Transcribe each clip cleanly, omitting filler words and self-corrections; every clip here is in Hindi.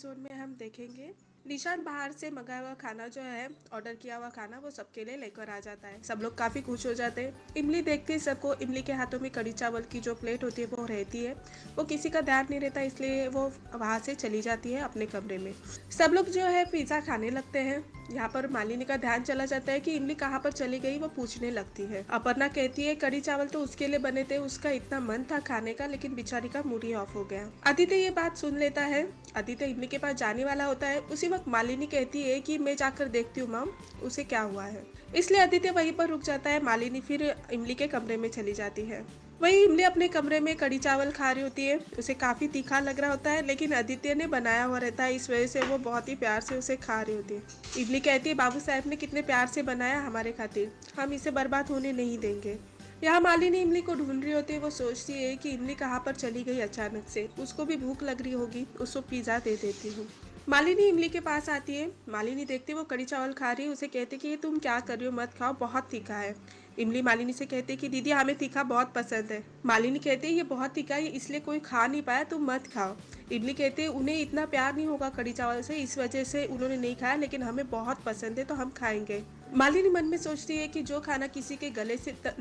एपिसोड में हम देखेंगे निशान बाहर से मंगाया हुआ खाना जो है, ऑर्डर किया हुआ खाना वो सबके लिए लेकर आ जाता है। सब लोग काफी खुश हो जाते हैं। इमली देखते ही सबको इमली के हाथों में कड़ी चावल की जो प्लेट होती है वो रहती है। वो किसी का ध्यान नहीं रहता, इसलिए वो वहां से चली जाती है अपने कमरे में। सब लोग जो है पिज्जा खाने लगते हैं। यहाँ पर मालिनी का ध्यान चला जाता है कि इमली कहाँ पर चली गई, वो पूछने लगती है। अपर्णा कहती है कड़ी चावल तो उसके लिए बने थे, उसका इतना मन था खाने का, लेकिन बेचारी का मूड ही ऑफ हो गया। आदित्य ये बात सुन लेता है। आदित्य इमली के पास जाने वाला होता है। उसी वक्त मालिनी कहती है कि मैं जाकर देखती हूँ मम, उसे क्या हुआ है। इसलिए आदित्य वहीं पर रुक जाता है। मालिनी फिर इमली के कमरे में चली जाती है। वही इमली अपने कमरे में कड़ी चावल खा रही होती है। उसे काफी तीखा लग रहा होता है, लेकिन आदित्य ने बनाया हुआ रहता है, इस वजह से वो बहुत ही प्यार से उसे खा रही होती है। इमली कहती है बाबू साहब ने कितने प्यार से बनाया हमारे खातिर, हम इसे बर्बाद होने नहीं देंगे। यहाँ मालिनी इमली को ढूंढ रही होती है। वो सोचती है कि इमली कहाँ पर चली गई अचानक से, उसको भी भूख लग रही होगी, उसको पिज्जा दे देती हूँ। मालिनी इमली के पास आती है। मालिनी देखती है वो कड़ी चावल खा रही है। उसे कहती है कि ये तुम क्या कर रही हो, मत खाओ, बहुत तीखा है। इमली मालिनी से कहती है कि दीदी हमें तीखा बहुत पसंद है। मालिनी कहती है ये बहुत तीखा है, इसलिए कोई खा नहीं पाया, तुम मत खाओ। इमली कहती है उन्हें इतना प्यार नहीं होगा कड़ी चावल से, इस वजह से उन्होंने नहीं खाया, लेकिन हमें बहुत पसंद है तो हम खाएंगे। मालिनी मन में सोचती है कि जो खाना किसी के गले से तक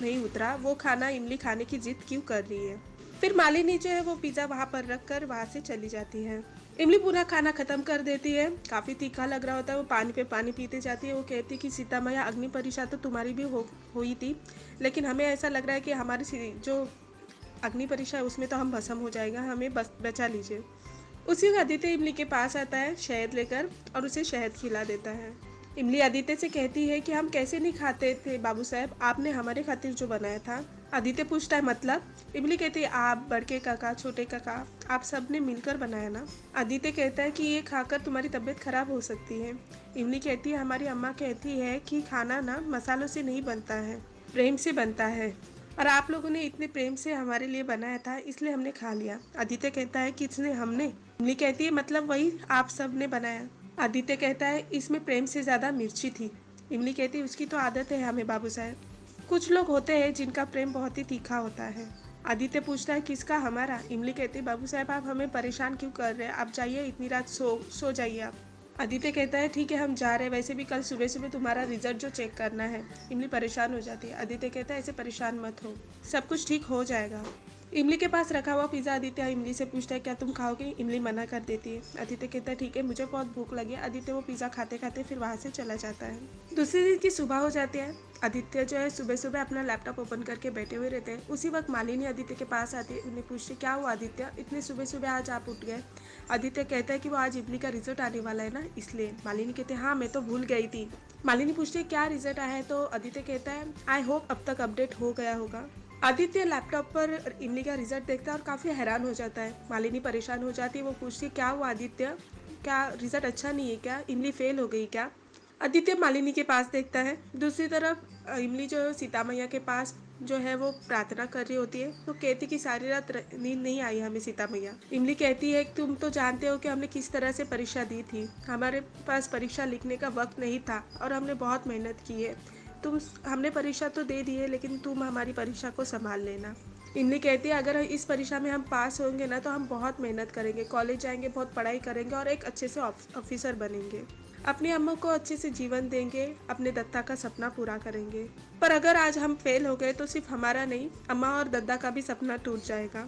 नहीं उतरा, वो खाना इमली खाने की जिद क्यों कर रही है। फिर मालिनी जो है वो पिज्जा वहां पर रख कर वहां से चली जाती है। इमली पूरा खाना खत्म कर देती है। काफी तीखा लग रहा होता है, वो पानी पे पानी पीते जाती है। वो कहती है कि सीता मैया अग्नि परीक्षा तो तुम्हारी भी हुई थी, लेकिन हमें ऐसा लग रहा है कि हमारी जो अग्नि परीक्षा है उसमें तो हम भस्म हो जाएगा, हमें बस बचा लीजिए। उसी वक्त आदित्य इमली के पास आता है शहद लेकर और उसे शहद खिला देता है। इमली आदित्य से कहती है कि हम कैसे नहीं खाते थे बाबू साहब, आपने हमारे खातिर जो बनाया था। आदित्य पूछता है मतलब। इमली कहती है आप, बड़के काका, छोटे काका, आप सब ने मिलकर बनाया ना। आदित्य कहता है कि ये खाकर तुम्हारी तबीयत खराब हो सकती है। इमली कहती है हमारी अम्मा कहती है कि खाना ना मसालों से नहीं बनता है, प्रेम से बनता है, और आप लोगों ने इतने प्रेम से हमारे लिए बनाया था, इसलिए हमने खा लिया। आदित्य कहता है किसने, हमने। इमली कहती है मतलब वही आप सब ने बनाया। आदित्य कहता है इसमें प्रेम से ज्यादा मिर्ची थी। इमली कहती है उसकी तो आदत है हमें बाबू साहब, कुछ लोग होते हैं जिनका प्रेम बहुत ही तीखा होता है। आदित्य पूछता है किसका, हमारा। इमली कहती है बाबू साहब आप हमें परेशान क्यों कर रहे हैं, आप जाइए, इतनी रात सो जाइए आप। आदित्य कहता है ठीक है हम जा रहे हैं, वैसे भी कल सुबह सुबह तुम्हारा रिजल्ट जो चेक करना है। इमली परेशान हो जाती है। आदित्य कहता है ऐसे परेशान मत हो, सब कुछ ठीक हो जाएगा। इमली के पास रखा हुआ पिज्जा आदित्य इमली से पूछता है क्या तुम खाओगे। इमली मना कर देती है। आदित्य कहता है ठीक है मुझे बहुत भूख लगी है। आदित्य वो पिज्जा खाते खाते फिर वहां से चला जाता है। दूसरे दिन की सुबह हो जाती है। आदित्य जो है सुबह सुबह अपना लैपटॉप ओपन करके बैठे हुए रहते हैं। उसी वक्त मालिनी आदित्य के पास आती है। उन्हें पूछती है क्या हुआ आदित्य, इतने सुबह सुबह आज आप उठ गए। आदित्य कहता है कि वो आज इमली का रिजल्ट आने वाला है ना, इसलिए। मालिनी कहते हैं हाँ मैं तो भूल गई थी। मालिनी पूछती है क्या रिजल्ट आया है, तो आदित्य कहता है आई होप अब तक अपडेट हो गया होगा। आदित्य लैपटॉप पर इमली का रिजल्ट देखता है और काफी हैरान हो जाता है। मालिनी परेशान हो जाती है। वो पूछती है क्या हुआ आदित्य, क्या रिजल्ट अच्छा नहीं है क्या, इमली फेल हो गई क्या। आदित्य मालिनी के पास देखता है। दूसरी तरफ इमली जो है सीता मैया के पास जो है वो प्रार्थना कर रही होती है। तो कहती कि सारी रात नींद नहीं आई हमें सीता मैया। इमली कहती है तुम तो जानते हो कि हमने किस तरह से परीक्षा दी थी, हमारे पास परीक्षा लिखने का वक्त नहीं था और हमने बहुत मेहनत की है। तुम, हमने परीक्षा तो दे दी है, लेकिन तुम हमारी परीक्षा को संभाल लेना। इमली कहती है अगर इस परीक्षा में हम पास होंगे ना तो हम बहुत मेहनत करेंगे, कॉलेज जाएंगे, बहुत पढ़ाई करेंगे और एक अच्छे से ऑफिसर बनेंगे, अपनी अम्मा को अच्छे से जीवन देंगे, अपने दत्ता का सपना पूरा करेंगे। पर अगर आज हम फेल हो गए तो सिर्फ हमारा नहीं, अम्मा और दद्दा का भी सपना टूट जाएगा।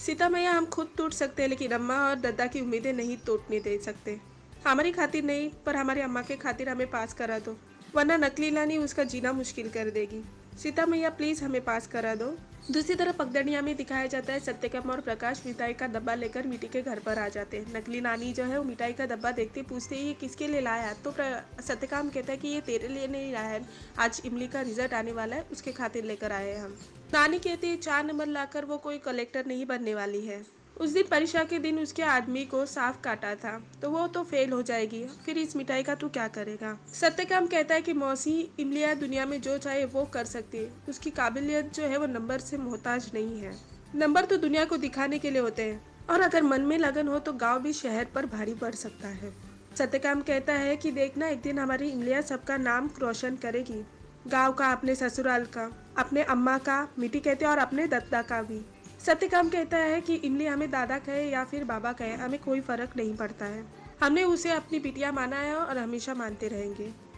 सीता मैया हम खुद टूट सकते हैं, लेकिन अम्मा और दद्दा की उम्मीदें नहीं टूटने दे सकते। हमारी खातिर नहीं, पर हमारी अम्मा के खातिर हमें पास करा दो, वरना नकली लानी उसका जीना मुश्किल कर देगी। सीता मैया प्लीज हमें पास करा दो। दूसरी तरफ पगडंडिया में दिखाया जाता है सत्यकम और प्रकाश मिठाई का डब्बा लेकर मिट्टी के घर पर आ जाते हैं। नकली नानी जो है वो मिठाई का डब्बा देखते पूछते है ये किसके लिए लाया है, तो सत्यकाम कहता है कि ये तेरे लिए नहीं लाया है, आज इमली का रिजल्ट आने वाला है उसके खातिर लेकर आए हैं हम। नानी कहती है 4 नंबर लाकर वो कोई कलेक्टर नहीं बनने वाली है। उस दिन परीक्षा के दिन उसके आदमी को साफ काटा था, तो वो तो फेल हो जाएगी, फिर इस मिठाई का तू क्या करेगा। सत्यकाम कहता है कि मौसी इमलिया दुनिया में जो चाहे वो कर सकती है, उसकी काबिलियत जो है वो नंबर से मोहताज नहीं है। नंबर तो दुनिया को दिखाने के लिए होते हैं, और अगर मन में लगन हो तो गाँव भी शहर पर भारी पड़ सकता है। सत्यकाम कहता है कि देखना एक दिन हमारी इमलिया सबका नाम रोशन करेगी, गाँव का, अपने ससुराल का, अपने अम्मा का, मिट्टी कहते और अपने दत्ता का भी। सत्यकाम कहता है कि इमली हमें दादा कहे या फिर बाबा कहे, हमें कोई फर्क नहीं पड़ता है। हमने उसे अपनी बिटिया माना है और हमेशा मानते रहेंगे।